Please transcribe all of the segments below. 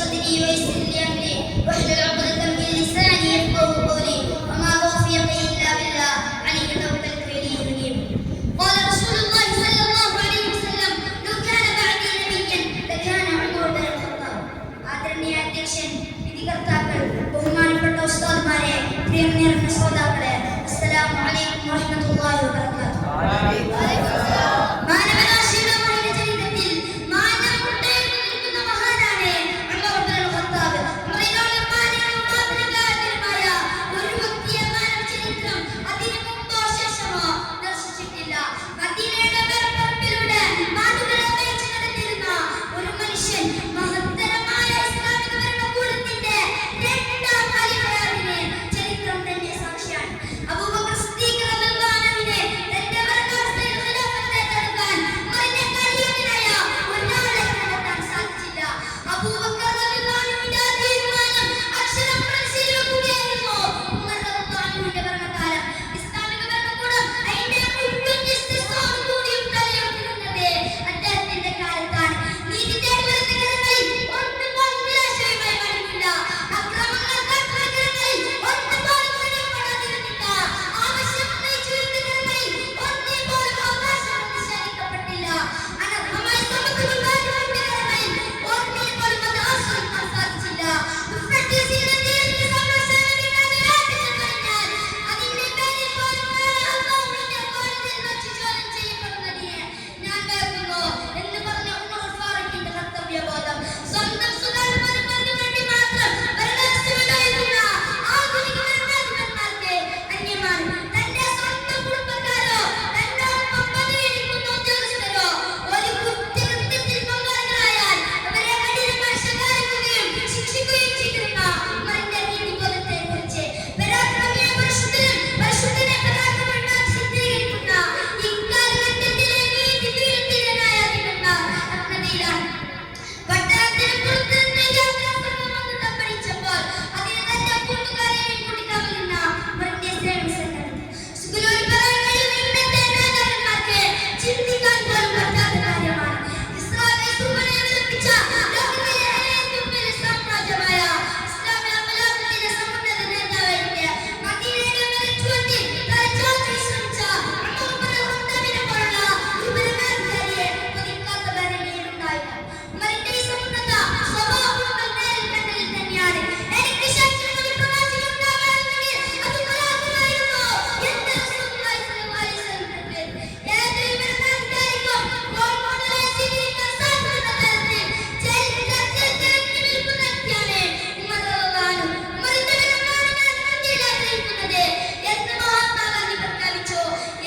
صدري ويسر لي أمري واحلل عقدة من لساني يفقهوا قولي وما توفيقي إلا بالله عليه توكلت وإليه أنيب. قال رسول الله صلى الله عليه وسلم لو كان بعدي نبيا لكان عمر بن الخطاب. ആദരണീയ അധ്യക്ഷൻ, വിധികർത്താക്കൾ, ബഹുമാനപ്പെട്ട ഉസ്താദ്മാരെ, പ്രിയപ്പെട്ട ശ്രോതാക്കളെ, അസ്സലാമു അലൈക്കും വറഹ്മത്തുള്ളാഹി വബറകാതുഹു. മാനവരാശിയുടെ ചരിത്രത്തിൽ മാനം കൊണ്ടേയിരിക്കുന്ന മഹാനാണ് ഉമർ ഇബ്നുൽ ഖത്താബ്. ഉമറിനോളം മാനവമായ ഒരു വ്യക്തിയെ മാനവ ചരിത്രം അതിനു മുമ്പോ ശേഷമോ ദർശിച്ചിട്ടില്ല. മദീനയുടെ പരപ്പിലൂടെ മാതൃകളെ വഹിച്ചു നടന്നിരുന്ന ഒരു മനുഷ്യൻ മഹത്തരമായ ഇസ്ലാമിക ഭരണകൂടത്തിന്റെ രണ്ടാം ഖലീഫയായതിന് ചരിത്രം തന്നെ സാക്ഷിയാണ്. അബൂബക്കർ സിദ്ദീഖ് റളിയല്ലാഹു അൻഹുവിനെ തന്റെ ഭരണാവസ്ഥയിൽ ഖിലാഫത്തെ തടുക്കാൻ ഉമറിനെ കഴിയുന്നതായ ഒരാളെ കണ്ടെത്താൻ സാധിച്ചില്ല. അബൂബക്കർ റളിയല്ലാഹു അൻഹുവിന്റെ തീരുമാനം അക്ഷരം മനസ്സിലാക്കുകയായിരുന്നു. ഉമർ റളിയല്ലാഹു അൻഹുവിന്റെ ഭരണകാലം ഇസ്ലാമിക ഭരണകൂടം അതിന്റെ മുഴുവൻ കൂടിയും തലയുയർത്തുന്നത് അദ്ദേഹത്തിന്റെ കാലത്താണ്. നീതി തേടുന്ന കരങ്ങളിൽ ഒന്നുപോലും നിരാശയുമായി മടങ്ങില്ല. അക്രമങ്ങൾ കാട്ടുന്ന കരങ്ങളിൽ ഒന്നുപോലും മടങ്ങപ്പെടാതിരുന്നില്ല. ആവശ്യം ഉന്നയിച്ചു വരുന്ന കരങ്ങളിൽ ഒന്നുപോലും അവകാശം നിഷേധിക്കപ്പെട്ടില്ല. അനർഹമായി സമത്വം കാട്ടുന്ന കരങ്ങളിൽ ഒന്നിനുപോലും അത് ആസ്വദിക്കാൻ സാധിച്ചില്ല. മുഫ്തീസിന്റെ തീർച്ച സംരക്ഷണത്തിനായി രാജ്യം കഴിഞ്ഞാൽ അതിന്റെ പേരിൽ പോലും അല്ലാഹുവിന്റെ കോടതിയിൽ വച്ച് ചോദ്യം ചെയ്യപ്പെടുന്നതിനെ ഞാൻ കേൾക്കുന്നു എന്ന് പറഞ്ഞ ഉമർ ഫാറൂഖിന്റെ കർത്തവ്യബോധം സ്വന്തം സുഖാനുഭവത്തിന് വേണ്ടി മാത്രം ഭരണാധികാരികളായിരുന്ന ആധുനിക ഭരണാധികാരിമാർക്ക് അന്യമാണ്. തന്റെ സ്വന്തം കുടുംബക്കാരോ തന്നോടൊപ്പം പതിയിരിക്കുന്ന ഉദ്യോഗസ്ഥരോ ഒരു കുറ്റകൃത്യത്തിൽ പങ്കാളികളായാൽ അവരെ കഠിനമായി ശകാരിക്കുകയും ശിക്ഷിക്കുകയും ചെയ്തിരുന്ന ഉമറിന്റെ നീതിബോധത്തെക്കുറിച്ച് പരാക്രമിയെ പരിശുദ്ധനെ പരാക്രമമായി ചിത്രീകരിക്കുന്ന ഇക്കാലഘട്ടത്തിലെ നീതിപീഠത്തിനായിരുന്ന നഗ്നതയിലാണ്. പട്ടണത്തിന് പുറത്തുനിന്ന് യാത്രാസംഘം തമ്പടിച്ചപ്പോൾ അതിന് തന്റെ കൂട്ടുകാരെയും കൂട്ടിക്കാവുന്ന ഉമറിന്റെ സേവനം കണ്ടെത്തി. സുഖലോലി പറയാൻ ഇന്നത്തെ നേതാക്കന്മാർക്ക് ചിന്തിക്കാൻ പോലും പറ്റാത്ത കാര്യമാണ്. ഇസ്രായേൽ സുബനെ വിലപിച്ച ലോകത്തിലെ ഏറ്റവും വലിയ സാമ്രാജ്യമായ ഇസ്ലാമിക ഖിലാഫത്തിന്റെ സമുന്നത നേതാവായിട്ട് മദീനയുടെ മേൽച്ചുവട്ടിൽ തലചായ്ച്ച് ശ്രമിച്ച ഉമർ ഇബ്നുൽ ഖത്താബിനെ പോലുള്ള ഒരു ഭരണാധികാരിയെ കൊതിക്കാത്ത ഭരണീയരുണ്ടായില്ല. ഉമറിന്റെ ഈ സമുന്നത സ്വഭാവങ്ങൾ നേരിൽ കണ്ടതിൽ തന്നെയാണ് എനിക്ക് ശക്തിയുള്ള ഒരു പ്രവാചകൻ ഉണ്ടാകാമെങ്കിൽ അത് ഖലാഫായിരുന്നു എന്ന് റസൂലുള്ളാഹി സ്വല്ലല്ലാഹു അലൈഹി വസല്ലം പേര്. ഏതൊരു ഭരണാധികാരിക്കും റോൾ മോഡലായി സ്വീകരിക്കാൻ സാധിക്കുന്ന തരത്തിൽ ചരിത്രത്തിൽ തിളങ്ങി നിൽക്കുന്ന വ്യക്തിയാണ് ഉമർ റളിയല്ലാഹു അൻഹു. ഉമറിന്റെ ഭരണമാണ് ഞാൻ ഇന്ത്യയിൽ ആഗ്രഹിക്കുന്നത് എന്ന് മഹാത്മാഗാന്ധി പ്രഖ്യാപിച്ചു.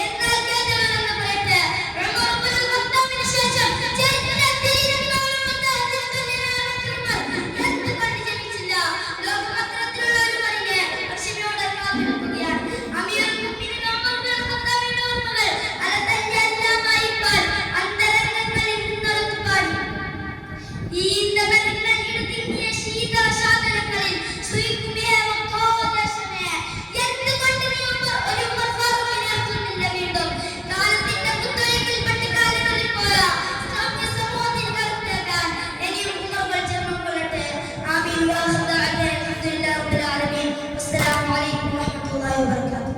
എന്നാൽ ഖേദകരമെന്ന് പറയട്ടെ, ഉമർ ഇബ്നുൽ ഖത്താബിന് ശേഷം ചരിത്രത്തിൽ ഇതുപോലുള്ള എന്തുകൊണ്ട് ജനിച്ചില്ല? ലോകപത്രത്തിലുള്ള ഒരു മറിഞ്ഞ് പക്ഷിയോടെ കാത്തിരിക്കുകയാണ്. അമീറുൽ മുഅ്മിനീൻ ഉമർ ഇബ്നുൽ ഖത്താബിന്റെ ഓർമ്മകൾ അലതന്റെ എല്ലാമായി പാൽ അന്തരംഗങ്ങളിൽ നിന്നൊഴുകി പാടി. ഈ നഗരത്തിലെ ശീതളശാതനങ്ങളിൽ സുയിക്കുമേ വക്കോദശമേ എന്തുകൊണ്ട് നീ ഒരു ഉമർ ഫാറൂഖിനെ ഓർക്കുന്നില്ല? വീണ്ടും കാലത്തിന്റെ കുത്തൊഴുക്കിൽ പെട്ട് കാലങ്ങളിൽ പോയ ഇസ്ലാമിക സമൂഹത്തിന് കരുത്തേകാൻ ഇനിയും ഉമറുകൾ ജന്മം കൊള്ളട്ടെ. ആമീൻ. അൽഹംദുലില്ലാഹി റബ്ബിൽ ആലമീൻ. അസ്സലാമു അലൈക്കും വറഹ്മത്തുള്ളാഹി വബറകാതുഹു.